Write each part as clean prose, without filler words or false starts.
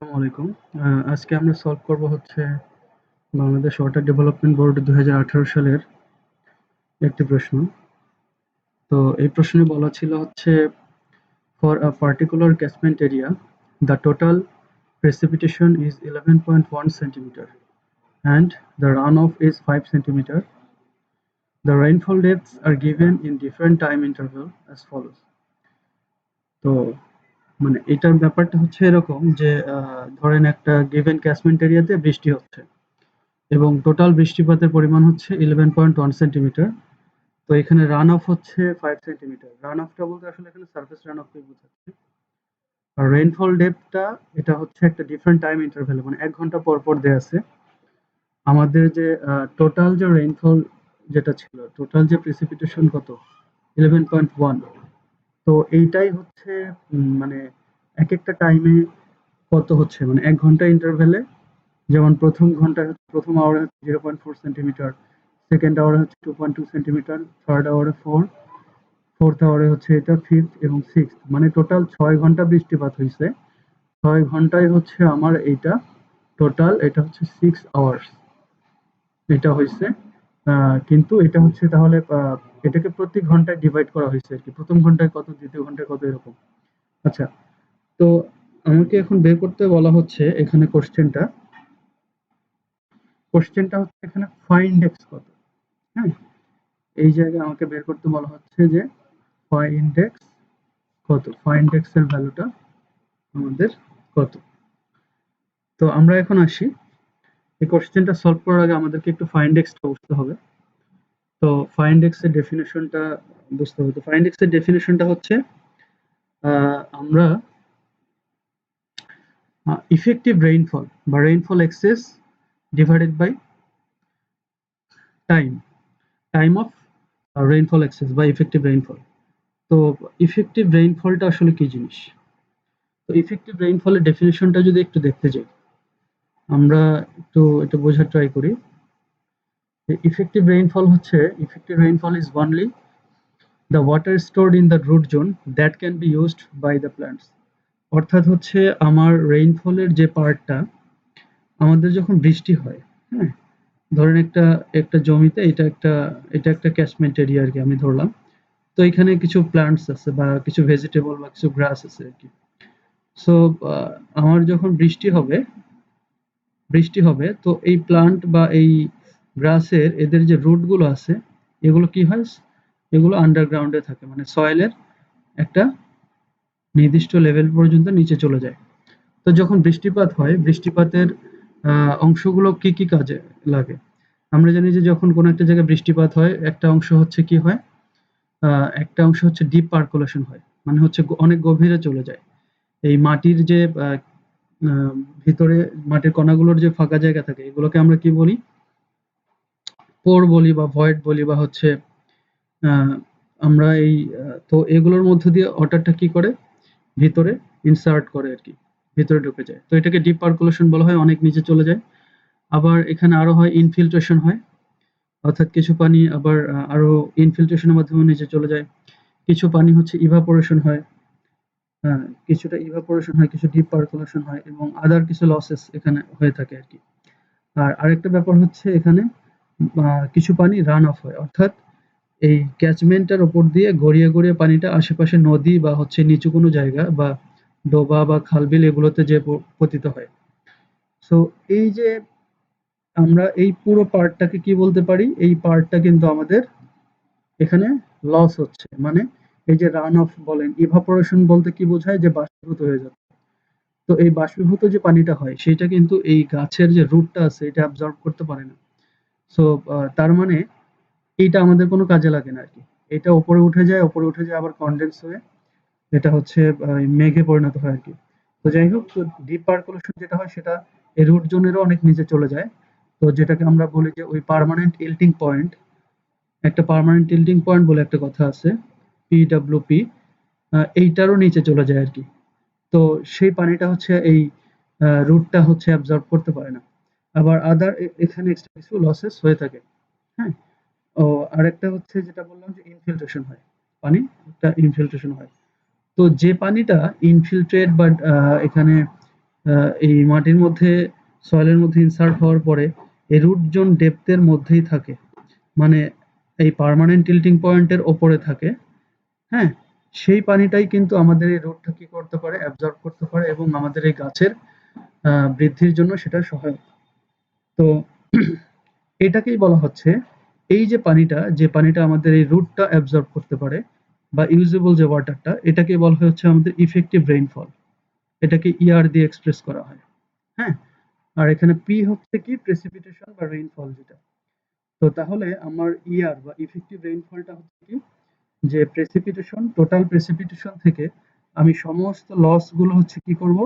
আসসালামু আলাইকুম। আজকে আমরা সলভ করব হচ্ছে বাংলাদেশ ওয়াটার ডেভেলপমেন্ট বোর্ড 2018 সালের একটি প্রশ্ন। তো এই প্রশ্নে বলা ছিল হচ্ছে for a particular catchment area the total precipitation is 11.1 centimeter and the runoff is 5 centimeter. The rainfall depths are given in different time interval as follows. তো মানে এটার ব্যাপারটা হচ্ছে এরকম যে ধরেন একটা গিভেন ক্যাচমেন্ট এরিয়াতে বৃষ্টি হচ্ছে এবং টোটাল বৃষ্টিপাতের পরিমাণ হচ্ছে 11.1 সেন্টিমিটার। তো এখানে রান অফ হচ্ছে 5 সেন্টিমিটার। রান অফটা বলতে আসলে এখানে সারফেস রান অফকে বোঝাচ্ছে। আর রেইনফল ডেপথটা এটা হচ্ছে একটা ডিফারেন্ট টাইম ইন্টারভ্যালে মানে ১ ঘন্টা পর, পর দেয়া আছে। আমাদের যে টোটাল যে রেইনফল যেটা ছিল, টোটাল যে প্রেসিপিটেশন কত? 11.1। তো এইটাই হচ্ছে মানে একেকটা টাইমে কত হচ্ছে মানে ১ ঘন্টা ইন্টারভ্যালে যেমন প্রথম আওয়ারে হচ্ছে 0.4 সেন্টিমিটার, সেকেন্ড আওয়ারে হচ্ছে 2.2 সেন্টিমিটার, থার্ড আওয়ারে 4, ফোর্থ আওয়ারে হচ্ছে এটা, ফিফথ এবং সিক্সথ মানে টোটাল ৬ ঘন্টা বৃষ্টিপাত হইছে। ৬ ঘন্টায় হচ্ছে আমার এইটা টোটাল এটা হচ্ছে 6 আওয়ার্স এটা হইছে। কিন্তু এটা হচ্ছে তাহলে এটাকে প্রতি ঘন্টায় ডিভাইড করা হইছে আরকি। ১ম ঘন্টায় কত, দ্বিতীয় ঘন্টায় কত এরকম। আচ্ছা, তো আমাকে এখন বের করতে বলা হচ্ছে এখানে কোয়েশ্চেনটা হচ্ছে এখানে ফাইন্ড এক্স কত, হ্যাঁ? এই জায়গায় আমাকে বের করতে বলা হচ্ছে যে ফাইন্ড এক্স কত? ফাইন্ড এক্স এর ভ্যালুটা আমাদের কত? তো আমরা এখন আসি। এই কোয়েশ্চেনটা সলভ করার আগে আমাদেরকে একটু ফাইন্ড এক্সটা বুঝতে হবে। তো ফাইন্ড এক্স এর ডেফিনিশনটা বুঝতে হবে। তো ফাইন্ড এক্স এর ডেফিনিশনটা হচ্ছে আমরা ইফেক্টিভ রেইনফল বা rainfall excess divided by time, time of rainfall excess বা ইফেক্টিভ রেইনফল। তো ইফেক্টিভ রেইনফলটা আসলে কি জিনিস? তো ইফেক্টিভ রেইনফলের ডেফিনিশনটা যদি একটু দেখতে যাই, আমরা একটু এটা বোঝার ট্রাই করি। ইফেক্টিভ রেইনফল হচ্ছে effective rainfall is only the water stored in the root zone that can be used by the plants. অর্থাৎ হচ্ছে আমার রেইনফলের যে পার্টটা আমাদের যখন বৃষ্টি হয়, হ্যাঁ? ধরেন একটা একটা জমিতে এটা একটা ক্যাচমেন্ট এরিয়া আরকি আমি ধরলাম। তো এখানে কিছু প্ল্যান্টস আছে বা কিছু ভেজিটেবল বা কিছু গ্রাস আছে আরকি। সো আ আমার যখন বৃষ্টি হবে তো এই প্লান্ট বা এই গ্রাসের এদের যে রুট গুলো আছে এগুলো কি হয়? এগুলো আন্ডারগ্রাউন্ডে থাকে। মানে সয়েলের একটা নির্দিষ্ট লেভেল পর্যন্ত নিচে চলে যায়। তো যখন বৃষ্টিপাত হয়, বৃষ্টিপাতের অংশগুলো কি কাজে লাগে? আমরা জানি যে যখন কোনো একটা জায়গায় বৃষ্টিপাত হয়, একটা অংশ হচ্ছে কি হয়? আ একটা অংশ হচ্ছে ডিপ পার্কোলেশন হয়। মানে হচ্ছে অনেক গভীরে চলে যায়। এই মাটির যে আ ভিতরে মাটির কণাগুলোর যে ফাঁকা জায়গা থাকে এগুলোকে আমরা কি বলি? পোর বলি বা ভয়েড বলি বা হচ্ছে আ আমরা তো এগুলোর মধ্য দিয়ে ওয়াটারটা কি করে? ভিতরে ইনসার্ট করে আরকি। ভিতরে ঢুকে যায়। তো এটাকে ডিপ পার্কোলেশন বলা হয়, অনেক নিচে চলে যায়। আবার এখানে আরো হয় ইনফিল্ট্রেশন হয়। অর্থাৎ কিছু পানি আবার আরো ইনফিল্ট্রেশন এর মাধ্যমে নিচে চলে যায়। কিছু পানি হচ্ছে ইভাপোরেশন হয়। হ্যাঁ, কিছুটা ইভাপোরেশন হয়, কিছু ডিপ পার্কোলেশন হয় এবং আদার কিছু লসেস এখানে হয়ে থাকে আরকি। আর আরেকটা ব্যাপার হচ্ছে এখানে কিছু পানি রান অফ হয়। অর্থাৎ এই ক্যাচমেন্টের উপর দিয়ে গড়িয়ে পানিটা আশেপাশে নদী বা হচ্ছে নিচু কোনো জায়গা বা ডোবা বা খাল-বিল এগুলোতে যেয়ে পতিত হয়। সো এই যে আমরা এই পুরো পার্টটাকে কি বলতে পারি? এই পার্টটা কিন্তু আমাদের এখানে লস হচ্ছে। মানে এই যে রান অফ বলেন, ইভাপোরেশন বলতে কি বোঝায়? যে বাষ্পীভূত হয়ে যাচ্ছে। তো এই বাষ্পীভূত যে পানিটা হয় সেটা কিন্তু এই গাছের যে রুটটা আছে এটা অ্যাবজর্ব করতে পারে না। সো তার মানে এইটা আমাদের কোনো কাজে লাগে না আরকি। এটা উপরে উঠে যায় আবার কনডেন্স হয়ে এটা হচ্ছে মেঘে পরিণত হয় আরকি। তো যাই হোক, তো ডিপ পার্কোলেশন যেটা হয় সেটা এই রুট জোনেরও অনেক নিচে চলে যায়। তো যেটাকে আমরা বলি যে ওই পার্মানেন্ট ইল্টিং পয়েন্ট, একটা পার্মানেন্ট ইল্টিং পয়েন্ট বলে একটা কথা আছে, পিডব্লিউপি, এইটারও নিচে চলে যায় আরকি। তো সেই পানিটা হচ্ছে এই রুটটা হচ্ছে অ্যাবজর্ব করতে পারে না। আবার আদার এখানে এক্সট্রা কিছু লসেস হয়ে থাকে। হ্যাঁ? ও আরেকটা হচ্ছে যেটা বললাম যে ইনফিল্ট্রেশন হয়। পানি একটা ইনফিল্ট্রেশন হয়। তো যে পানিটা ইনফিল্ট্রেট বা এখানে এই মাটির মধ্যে সয়েলের মধ্যে ইনসার্ট হওয়ার পরে এই রুট জোন ডেপথের মধ্যেই থাকে, মানে এই পার্মানেন্ট টিল্টিং পয়েন্টের ওপরে থাকে। হ্যাঁ, সেই পানিটাই কিন্তু আমাদের এই রুটটা কি করতে পারে, অ্যাবজর্ব করতে পারে এবং আমাদের এই গাছের বৃদ্ধির জন্য সেটা সহায়ক। তো এটাকেই বলা হচ্ছে, এই যে পানিটা, যে পানিটা আমাদের এই রুটটা অ্যাবজর্ব করতে পারে বা ইউজেবল যে ওয়াটারটা, এটাকে বলা হচ্ছে আমাদের ইফেক্টিভ রেইনফল। এটাকে ইআর দিয়ে এক্সপ্রেস করা হয়। হ্যাঁ, আর এখানে পি হচ্ছে কি প্রেসিপিটেশন বা রেইনফল যেটা। তো তাহলে আমার ইআর বা ইফেক্টিভ রেইনফলটা হচ্ছে কি, যে প্রেসিপিটেশন, টোটাল প্রেসিপিটেশন থেকে আমি সমস্ত লস গুলো হচ্ছে কি করব,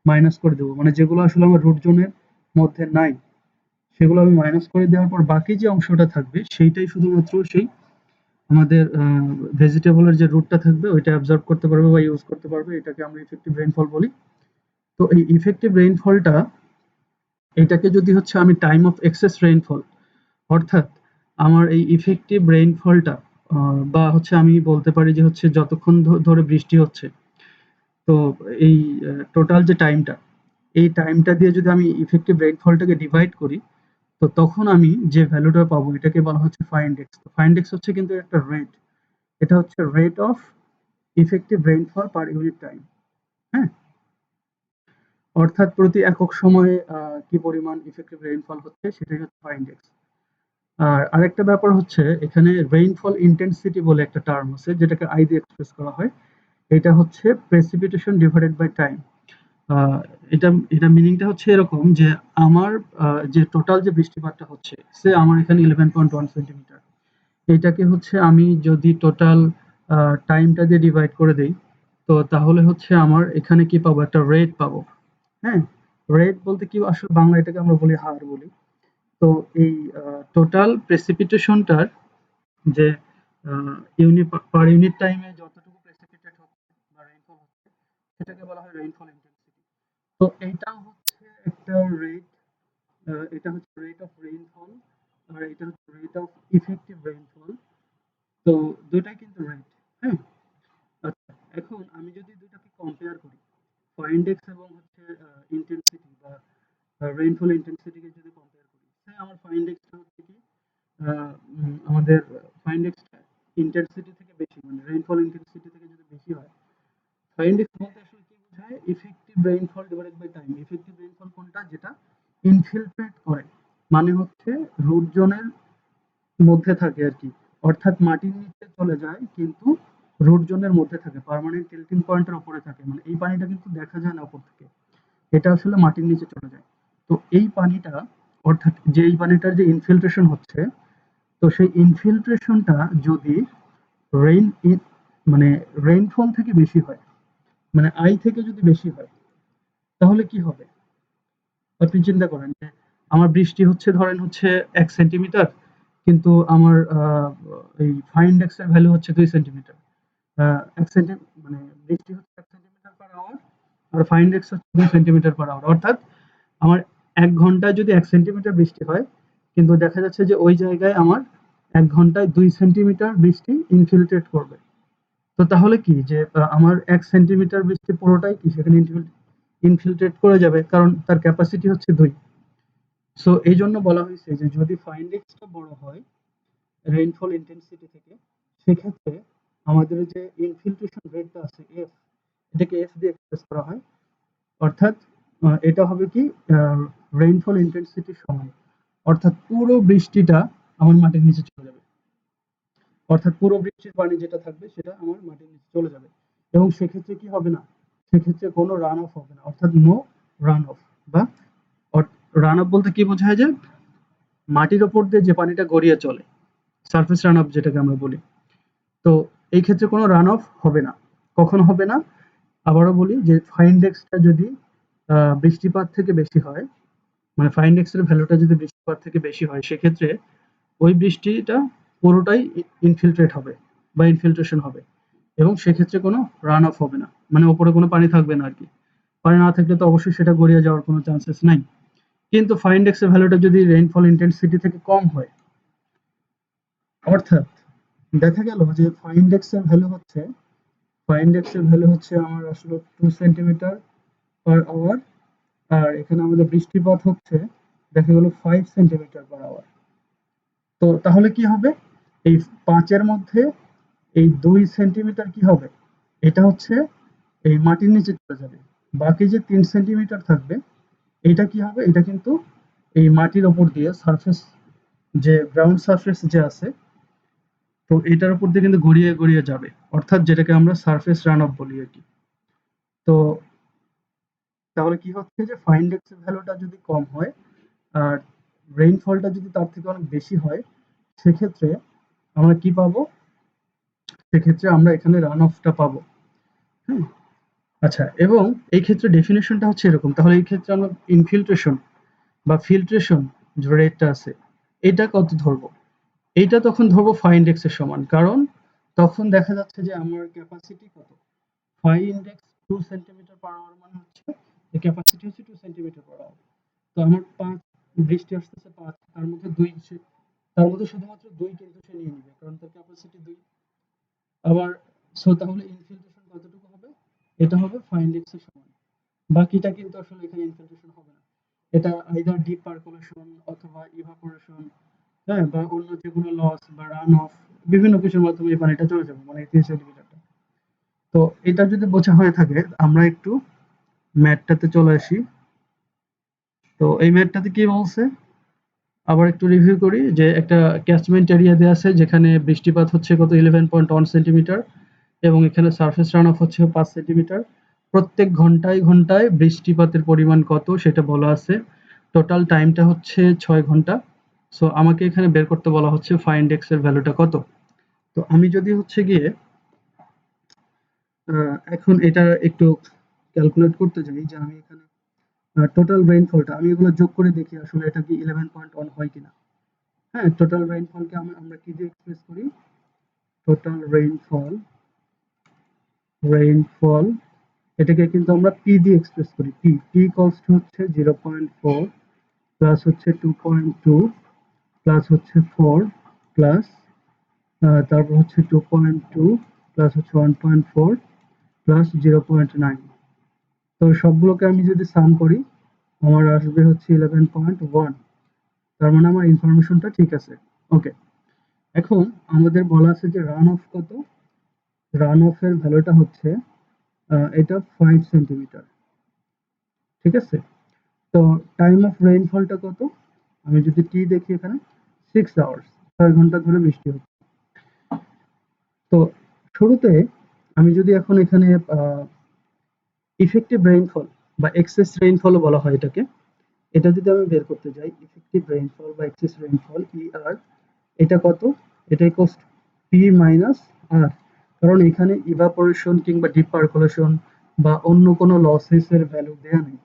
মাইনাস করে দেবো, মানে যেগুলো আসলে আমার রুট জোনের মধ্যে নাই সেগুলো আমি মাইনাস করে দেওয়ার পর বাকি যে অংশটা থাকবে সেইটাই শুধুমাত্র সেই আমাদের ভেজিটেবলের যে রুটটা থাকবে ওইটা অ্যাবজর্ব করতে পারবে বা ইউজ করতে পারবে, এটাকে আমরা ইফেক্টিভ রেইনফল বলি। তো এই ইফেক্টিভ রেইনফলটা, এটাকে যদি হচ্ছে আমি টাইম অফ এক্সেস রেইনফল, অর্থাৎ আমার এই ইফেক্টিভ রেইনফলটা বা হচ্ছে আমি বলতে পারি যে হচ্ছে যতক্ষণ ধরে বৃষ্টি হচ্ছে, তো এই টোটাল যে টাইমটা, এই টাইমটা দিয়ে যদি আমি ইফেক্টিভ রেইনফলটাকে ডিভাইড করি, তো তখন আমি যে ভ্যালুটা পাবো এটাকে বলা হচ্ছে ফাইন্ডেক্স। ফাইন্ডেক্স হচ্ছে কিন্তু একটা রেট, এটা হচ্ছে rate of effective rainfall per unit time. হ্যাঁ, অর্থাৎ প্রতি একক সময়ে কি পরিমাণ ইফেক্টিভ রেইনফল হচ্ছে সেটাই হচ্ছে ফাইন্ডেক্স। আর আরেকটা ব্যাপার হচ্ছে, এখানে রেইনফল ইন্টেন্সিটি বলে একটা টার্ম আছে যেটাকে আই দিয়ে এক্সপ্রেস করা হয়। এটা হচ্ছে প্রেসিপিটেশন ডিভাইডেড বাই টাইম। আহ, এটা এটা মিনিংটা হচ্ছে এরকম যে আমার যে টোটাল যে বৃষ্টিপাতটা হচ্ছে, সে আমার এখানে 11.1 সেন্টিমিটার, এটাকে হচ্ছে আমি যদি টোটাল টাইমটা দিয়ে ডিভাইড করে দেই, তো তাহলে হচ্ছে আমার এখানে কি পাবো, একটা রেট পাবো। হ্যাঁ, রেট বলতে কি আসলে বাংলা এটাকে আমরা বলি হার বলি। তো এই টোটাল প্রেসিপিটেশনটার যে ইউনিট পার ইউনিট টাইমে যতটুকু প্রেসিপিটেট হচ্ছে বা রেইনফল হচ্ছে, সেটাকে বলা হয় রেইনফল ইন্টেন্সিটি। তো এইটা হচ্ছে একটা রেট, এটা হচ্ছে রেট অফ রেইনফল, আর এটা হচ্ছে রেট অফ ইফেক্টিভ রেইনফল। তো দুটাই কিন্তু রেট। হ্যাঁ, আচ্ছা, এখন আমি যদি দুটাকে কম্পেয়ার করি, ফাইন্ডেক্স এবং হচ্ছে ইন্টেন্সিটি বা রেইনফল ইন্টেন্সিটিকে যদি কম্পেয়ার করি, হ্যাঁ আমার ফাইন্ডেক্সটা হচ্ছে কি, আমাদের ফাইন্ডেক্সটা ইন্টেন্সিটি থেকে বেশি, মানে রেইনফল ইন্টেন্সিটি থেকে যদি বেশি হয়। ফাইন্ডেক্স বলতে আসলে কি বোঝায়, effective rainfall divided by time. Effective rainfall কোনটা, যেটা ইনফিলট্রেট করে, মানে হচ্ছে রুট জোনের মধ্যে থাকে আর কি, অর্থাৎ মাটির নিচে চলে যায় কিন্তু রুট জোনের মধ্যে থাকে, পার্মানেন্ট টিল্টিং পয়েন্টের উপরে থাকে, মানে এই পানিটা কিন্তু দেখা যায় না উপর থেকে, এটা আসলে মাটির নিচে চলে যায়। তো এই পানিটা, অর্থাৎ যে এই পানিটার যে ইনফিল্ট্রেশন হচ্ছে, তো সেই ইনফিল্ট্রেশনটা যদি রেইন মানে রেইনফল থেকে বেশি হয়, মানে আই থেকে যদি বেশি হয়, তাহলে কি হবে? আপনি চিন্তা করেন যে আমার বৃষ্টি হচ্ছে ধরেন হচ্ছে 1 সেন্টিমিটার, কিন্তু আমার এই ফাইন্ডেক্স এর ভ্যালু হচ্ছে 2 সেন্টিমিটার। এক সেন্টি মানে বৃষ্টি হচ্ছে 1 সেন্টিমিটার পার আওয়ার, আর ফাইন্ডেক্স হচ্ছে 2 সেন্টিমিটার পার আওয়ার। অর্থাৎ আমার 1 ঘন্টায় যদি 1 সেন্টিমিটার বৃষ্টি হয়, কিন্তু দেখা যাচ্ছে যে ওই জায়গায় আমার 1 ঘন্টায় 2 সেন্টিমিটার বৃষ্টি ইনফিল্ট্রেট করবে। তো তাহলে কি যে আমার 1 সেন্টিমিটার বৃষ্টি পুরোটাই কি সেখানে ইনফিল্ট্রেট করে যাবে, কারণ তার ক্যাপাসিটি হচ্ছে 2। সো এই জন্য বলা হয়েছে যে যদি ফাইন্ডেক্সটা বড় হয় রেইনফল ইন্টেন্সিটি থেকে, সেক্ষেত্রে আমাদের যে ইনফিল্ট্রেশন রেটটা আছে এফ, এটাকে এফ দিয়ে এক্সপ্রেস করা হয়। অর্থাৎ এটা হবে কি রেইনফল ইন্টেন্সিটির সমান, অর্থাৎ পুরো বৃষ্টিটা আমার মাটির নিচে চলে যাবে, অর্থাৎ পুরো বৃষ্টির পানি যেটা থাকবে সেটা আমার মাটির নিচে চলে যাবে। এবং সেক্ষেত্রে কি হবে না, সেক্ষেত্রে কোনো রান অফ হবে না, অর্থাৎ নো রান অফ। বা রান অফ বলতে কি বোঝায়, যে মাটির ওপর দিয়ে যে পানিটা গড়িয়ে চলে, সারফেস রান অফ যেটাকে আমরা বলি। তো এই ক্ষেত্রে কোনো রান অফ হবে না। কখন হবে না, আবারও বলি যে ফাইন্ডেক্সটা যদি বৃষ্টিপাত থেকে বেশি হয়, মানে ফাইন্ডেক্সের ভ্যালুটা যদি বৃষ্টিপাত থেকে বেশি হয়, সেক্ষেত্রে ওই বৃষ্টিটা পুরোটাই ইনফিল্ট্রেট হবে বা ইনফিল্ট্রেশন হবে, এবং সেক্ষেত্রে কোনো রান অফ হবে না, মানে ওপরে কোনো পানি থাকবে না আর কি। পানি না থাকলে তো অবশ্যই সেটা গড়িয়ে যাওয়ার কোনো চান্সেস নাই। কিন্তু ফাইন্ডেক্সের ভ্যালুটা যদি রেইনফল ইন্টেন্সিটি থেকে কম হয়, অর্থাৎ দেখা গেল যে ফাইন্ডেক্সের ভ্যালু হচ্ছে আমার আসলে 2 সেন্টিমিটার পার আওয়ার, আর এখানে আমাদের বৃষ্টিপাত হচ্ছে দেখা গেল 5 সেন্টিমিটার পার আওয়ার। তো তাহলে কি হবে, এই 5 এর মধ্যে এই 2 সেন্টিমিটার কি হবে, এটা হচ্ছে এই মাটির নিচে চলে যাবে। বাকি যে 3 সেন্টিমিটার থাকবে এটা কি হবে, এটা কিন্তু এই মাটির ওপর দিয়ে সারফেস, যে গ্রাউন্ড সারফেস যে আছে, তো এটার উপর দিয়ে কিন্তু গড়িয়ে গড়িয়ে যাবে, অর্থাৎ যেটাকে আমরা সারফেস রান অফ বলি আর কি। তো তাহলে কি হচ্ছে যে ফাইন ডেক্সের ভ্যালুটা যদি কম হয় আর রেইনফলটা যদি তার থেকে অনেক বেশি হয়, সেক্ষেত্রে আমরা কি পাবো, সেক্ষেত্রে আমরা এখানে রান অফটা পাবো। হ্যাঁ, আচ্ছা, এবং এই ক্ষেত্রে ডেফিনেশনটা হচ্ছে এরকম, তাহলে এই ক্ষেত্রে আমরা ইনফিল্ট্রেশন বা ফিল্ট্রেশন যে রেটটা আছে এটা কত ধরবো, এইটা তখন ধরবো ফাই ইন্ডেক্স এর সমান, কারণ তখন দেখা যাচ্ছে যে আমার ক্যাপাসিটি কত, phi index 2 centimetre per hour মানে হচ্ছে যে ক্যাপাসিটি হচ্ছে 2 সেন্টিমিটার পার আওয়ার। তো আমার 5 বৃষ্টি আসতেছে 5, তার মধ্যে 2 তার মধ্যে শুধুমাত্র 2 কিন্তু সে নিয়ে নিবে কারণ তার ক্যাপাসিটি 2। আবার তাহলে ইনফিল্ট্রেশন কতটুকু হবে, এটা হবে ফাই ইন্ডেক্স এর সমান। বাকিটা কিন্তু আসলে এখানে ইনফিল্ট্রেশন হবে না, এটা আইদার ডিপ পারকোলেশন অথবা ইভাপোরেশন, হ্যাঁ, বা অন্য যেকোনো লস বা রান অফ, বিভিন্ন কিছুর মাধ্যমে এই পানিটা চলে যাবে, মানে 3 সেন্টিমিটারটা। তো এটা যদি বোঝা হয়ে থাকে, আমরা একটু ম্যাথটাতে চলে আসি। তো এই ম্যাথটাতে কি বলছে, আবার একটু রিভিউ করি, যে একটা ক্যাচমেন্ট এরিয়া দেওয়া আছে যেখানে বৃষ্টিপাত হচ্ছে কত 11.1 সেন্টিমিটার, এবং এখানে সারফেস রান অফ হচ্ছে 5 সেন্টিমিটার। প্রত্যেক ঘন্টায় ঘন্টায় বৃষ্টিপাতের পরিমাণ কত সেটা বলা আছে। টোটাল টাইমটা হচ্ছে 6 ঘন্টা। সো আমাকে এখানে বের করতে বলা হচ্ছে ফাইন্ড এক্স এর ভ্যালুটা কত। তো আমি যদি হচ্ছে গিয়ে এখন এটা একটু ক্যালকুলেট করতে যাই, যে আমি এখানে টোটাল রেইনফলটা আমি এগুলো যোগ করে দেখি আসলে এটা কি 11.1 হয় কিনা। হ্যাঁ, টোটাল রেইনফলকে আমরা কি দিয়ে এক্সপ্রেস করি, টোটাল রেইনফল এটাকে কিন্তু আমরা পি দিয়ে এক্সপ্রেস করি। পি কস্ট হচ্ছে 0.4 প্লাস হচ্ছে 2.2 প্লাস হচ্ছে 4 প্লাস তারপর হচ্ছে 2.2 প্লাস হচ্ছে 1.4 প্লাস 0.9। তো সবগুলোকে আমি যদি সাম করি আমার আসবে হচ্ছে 11.1। তার মানে আমার ইনফরমেশনটা ঠিক আছে। ওকে, এখন আমাদের বলা আছে যে রান অফ কত, রান অফ এর ভ্যালুটা হচ্ছে এটা 5 সেন্টিমিটার। ঠিক আছে, তো টাইম অফ রেইনফলটা কত, আমি যদি টি দেখি এখানে 6 আওয়ার্স, 6 ঘন্টা ধরে বৃষ্টি হচ্ছে। তো শুরুতে আমি যদি এখন এখানে ইফেক্টিভ রেইনফল বা এক্সেস রেইনফলও বলা হয় এটাকে, এটা যদি আমি বের করতে যাই, ইফেক্টিভ রেইনফল বা এক্সেস রেইনফল ইআর, এটা কত, এটা ইকুয়ালস পি মাইনাস আর, কারণ এখানে ইভাপোরেশন কিংবা ডিপ পারকোলেশন বা অন্য কোনো লসেস এর ভ্যালু দেয়া নেই,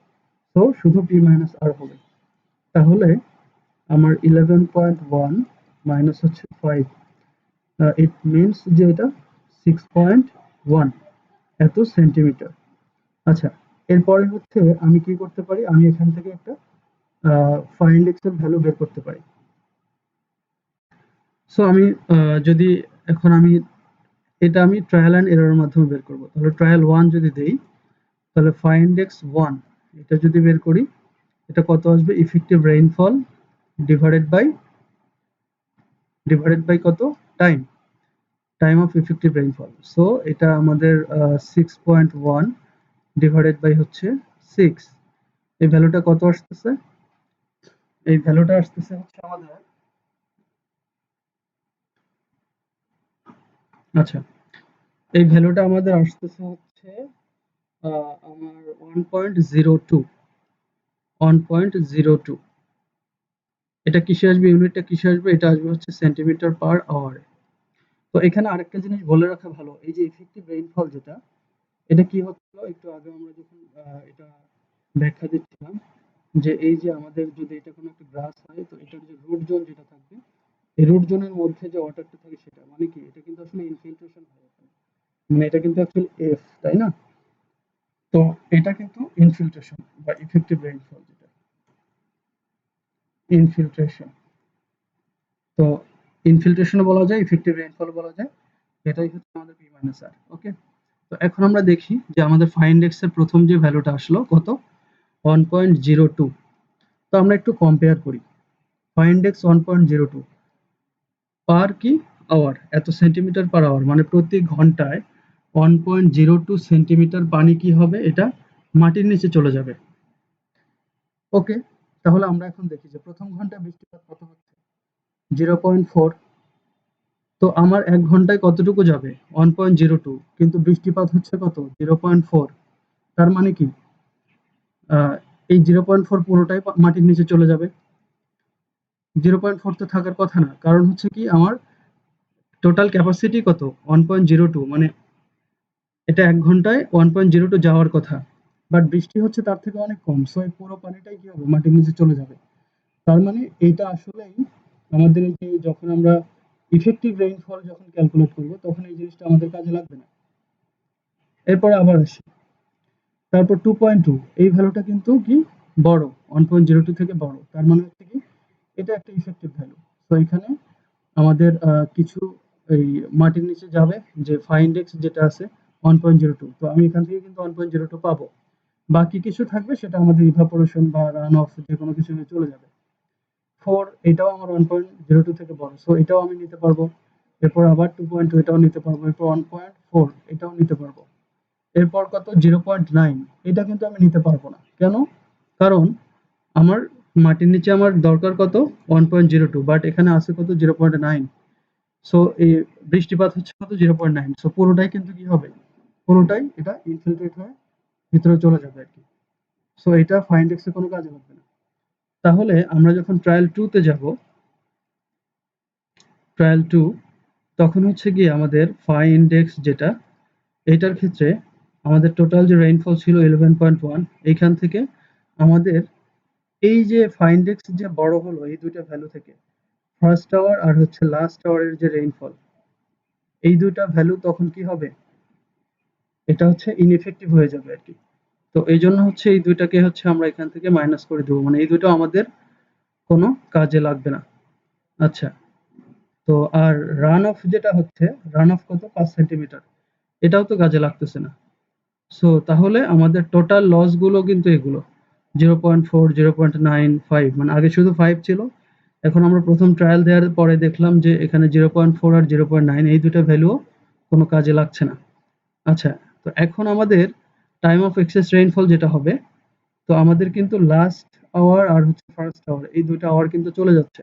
তো শুধু পি মাইনাস আর হবে। তাহলে আমার 11.1 মাইনাস হচ্ছে 5, ইট মিনস যে এটা 6.1 এত সেন্টিমিটার। আচ্ছা, এরপরে হচ্ছে আমি কি করতে পারি, আমি এখান থেকে একটা ফাইন্ড এক্স এর ভ্যালু বের করতে পারি। সো আমি যদি এখন আমি এটা আমি ট্রায়াল এন্ড এররের মাধ্যমে বের করব, তাহলে ট্রায়াল 1 যদি দেই, তাহলে ফাইন্ড এক্স 1 এটা যদি বের করি, এটা কত আসবে, ইফেক্টিভ রেইনফল ডিভাইডেড বাই কত, time, time of effective rainfall. So এটা আমাদের 6.1 ডিভাইডেড বাই হচ্ছে 6, এই ভ্যালুটা কত আসতেছে, এই ভ্যালুটা আসতেছে হচ্ছে আমাদের, আচ্ছা, এই ভ্যালুটা আমাদের আসতেছে হচ্ছে আমার 1.02, 1.02। এটা কিসে আসবে, ইউনিটটা কিসে আসবে, এটা আসবে হচ্ছে সেন্টিমিটার পার আওয়ারে। তো এখানে আরেকটা জিনিস বলে রাখা ভালো, এই যে ইফেক্টিভ রেইনফল যেটা, এটা কি হচ্ছিল একটু আগে আমরা যখন এটা ব্যাখ্যা দিচ্ছিলাম, যে এই যে আমাদের যদি এটা কোনো একটা গ্রাস হয়, তো এটার যে রুট জোন যেটা থাকবে, এই রুট জোনের মধ্যে যে ওয়াটারটা থাকে সেটা মানে কি, এটা কিন্তু আসলে ইনফিল্ট্রেশন হয় এখানে। মানে এটা কিন্তু অ্যাকচুয়ালি এফ, তাই না? তো এটা কিন্তু ইনফিল্ট্রেশন বা ইফেক্টিভ রেইনফল যেটা, ইনফিল্ট্রেশন। তো ইনফিল্ট্রেশনও বলা যায়, ইফেক্টিভ রেইনফল বলা যায়। এটাই হচ্ছে আমাদের পি মাইনাস আর। ওকে, তো এখন আমরা দেখি যে আমাদের ফাই ইন্ডেক্স এর প্রথম যে ভ্যালুটা আসলো কত, 1.02। তো আমরা একটু কম্পেয়ার করি। ফাই ইন্ডেক্স 1.02 পার কি আওয়ার, এত সেন্টিমিটার পার আওয়ার, মানে প্রতি ঘন্টায় 1.02 সেন্টিমিটার পানি কি হবে, এটা মাটির নিচে চলে যাবে। ওকে, তাহলে আমরা এখন দেখি যে প্রথম ঘন্টায় বৃষ্টিপাত কত হচ্ছে, 0.4। তো আমার 1 ঘন্টায় কতটুকু যাবে, 1.02, কিন্তু বৃষ্টিপাত হচ্ছে কত, 0.4। তার মানে কি এই 0.4 পুরোটাই মাটির নিচে চলে যাবে। 0.4 তো থাকার কথা না, কারণ হচ্ছে কি আমার টোটাল ক্যাপাসিটি কত, 1.02, মানে এটা 1 ঘন্টায় 1.02 যাওয়ার কথা, বাট বৃষ্টি হচ্ছে তার থেকে অনেক কম, সো এই পুরো পানিটাই কি হবে, মাটির নিচে চলে যাবে। তার মানে এইটা আসলেই আমাদের এই যে যখন আমরা ইফেক্টিভ রেইনফল যখন ক্যালকুলেট করব তখন এই জিনিসটা আমাদের কাজে লাগবে না। এরপরে আবার আসি, তারপর 2.2, এই ভ্যালুটা কিন্তু কি বড়, 1.02 থেকে বড়, তার মানে হচ্ছে কি এটা একটা ইফেক্টিভ ভ্যালু। তো এখানে আমাদের কিছু এই মাটির নিচে যাবে, যে ফাই ইন্ডেক্স যেটা আছে 1.02, তো আমি এখান থেকে কিন্তু 1.02 পাবো। বাকি কিছু থাকবে সেটা আমাদের ইভাপোরেশন বা রান অফ যে কোনো কিছু হয়ে চলে যাবে। 4, এটাও আমার 1.02 থেকে বড়, সো এটাও আমি নিতে পারবো। এরপর আবার 2.2, এটাও নিতে পারবো। এরপর 1.4, এটাও নিতে পারবো। এরপর কত, 0.9, এটা কিন্তু আমি নিতে পারবো না। কেন? কারণ আমার মাটির নিচে আমার দরকার কত, 1.02, বাট এখানে আছে কত, 0.9। সো এই বৃষ্টিপাত হচ্ছে কত, 0.9। সো পুরোটাই কিন্তু কি হবে, পুরোটাই এটা ইনফিল্ট্রেট হয়ে ভিতরে চলে যাবে আর কি। সো এটা ফাইন্ড এক্সে কোনো কাজে লাগবে না। তাহলে আমরা যখন ট্রায়াল 2 তে যাব, ট্রায়াল 2, তখন হচ্ছে গিয়ে আমাদের ফাই ইন্ডেক্স যেটা, এটার ক্ষেত্রে আমাদের টোটাল যে রেইনফল ছিল 11.1, এইখান থেকে আমাদের এই যে ফাই ইন্ডেক্স যে বড় হলো এই দুইটা ভ্যালু থেকে, ফার্স্ট আওয়ার আর হচ্ছে লাস্ট আওয়ারের যে রেইনফল, এই দুইটা ভ্যালু তখন কি হবে, এটা হচ্ছে ইনএফেক্টিভ হয়ে যাবে আর কি। তো এই জন্য হচ্ছে এই দুইটাকে হচ্ছে আমরা এখান থেকে মাইনাস করে দেবো, মানে এই দুটো আমাদের কোনো কাজে লাগবে না। আচ্ছা, তো আর রান অফ যেটা হচ্ছে, রান অফ কত, 5 সেন্টিমিটার, এটাও তো কাজে লাগতেছে না। সো তাহলে আমাদের টোটাল লস গুলো কিন্তু এগুলো 0.4, 0.95, মানে আগে শুধু 5 ছিল, এখন আমরা প্রথম ট্রায়াল দেওয়ার পরে দেখলাম যে এখানে 0.4 আর 0.9 এই দুটো ভ্যালু কোনো কাজে লাগছে না। আচ্ছা, তো এখন আমাদের টাইম অফ এক্সেস রেইনফল যেটা হবে, তো আমাদের কিন্তু লাস্ট আওয়ার আর হচ্ছে ফার্স্ট আওয়ার, এই দুইটা আওয়ার কিন্তু চলে যাচ্ছে,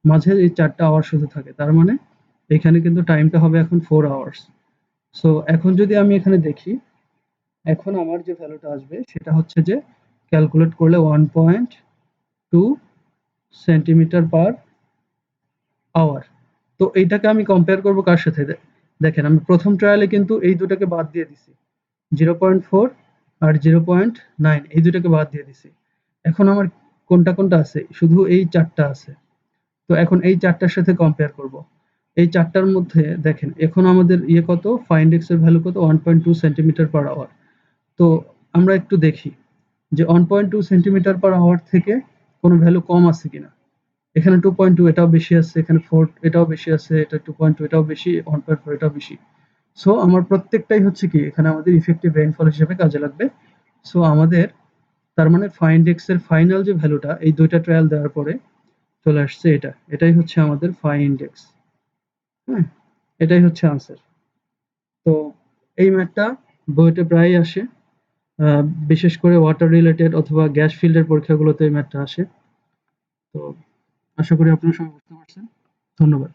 মাঝে এই 4টা আওয়ার শুধু থাকে, তার মানে এখানে কিন্তু টাইমটা হবে এখন 4 আওয়ার্স। সো এখন যদি আমি এখানে দেখি, এখন আমার যে ভ্যালুটা আসবে সেটা হচ্ছে যে ক্যালকুলেট করলে 1.2 সেন্টিমিটার পার আওয়ার। তো এইটাকে আমি কম্পেয়ার করব কার সাথে, দেখেন আমি প্রথম ট্রায়ালে কিন্তু এই দুটাকে বাদ দিয়ে দিছি, 0.4 আর 0.9 এই দুটাকে বাদ দিয়ে দিছি। এখন আমার কোনটা কোনটা আছে, শুধু এই 4টা আছে। তো এখন এই 4টার সাথে কম্পেয়ার করব। এই 4টার মধ্যে দেখেন এখন আমাদের ইয়ে কত, ফাই ইন্ডেক্স এর ভ্যালু কত, 1.2 সেন্টিমিটার পার আওয়ার। তো আমরা একটু দেখি যে 1.2 সেন্টিমিটার পার আওয়ার থেকে কোনো ভ্যালু কম আছে কিনা। এখানে 2.2, এটাও বেশি আছে, এখানে 4, এটাও বেশি আছে, এটা 2.2, এটাও বেশি, 1.4, এটাও বেশি। সো আমার প্রত্যেকটাই হচ্ছে কি এখানে আমাদের ইফেক্টিভ রেইনফল হিসেবে কাজে লাগবে। সো আমাদের তার মানে ফাই ইন্ডেক্স এর ফাইনাল যে ভ্যালুটা এই দুইটা ট্রায়াল দেওয়ার পরে চলে আসছে, এটাই হচ্ছে আমাদের ফাই ইন্ডেক্স। হ্যাঁ, এটাই হচ্ছে আনসার। তো এই ম্যাথটা বইতে প্রায়ই আসে, বিশেষ করে ওয়াটার রিলেটেড অথবা গ্যাস ফিল্ডের পরীক্ষাগুলোতে এই ম্যাথটা আসে। তো আশা করি আপনারা সবাই বুঝতে পারছেন। ধন্যবাদ।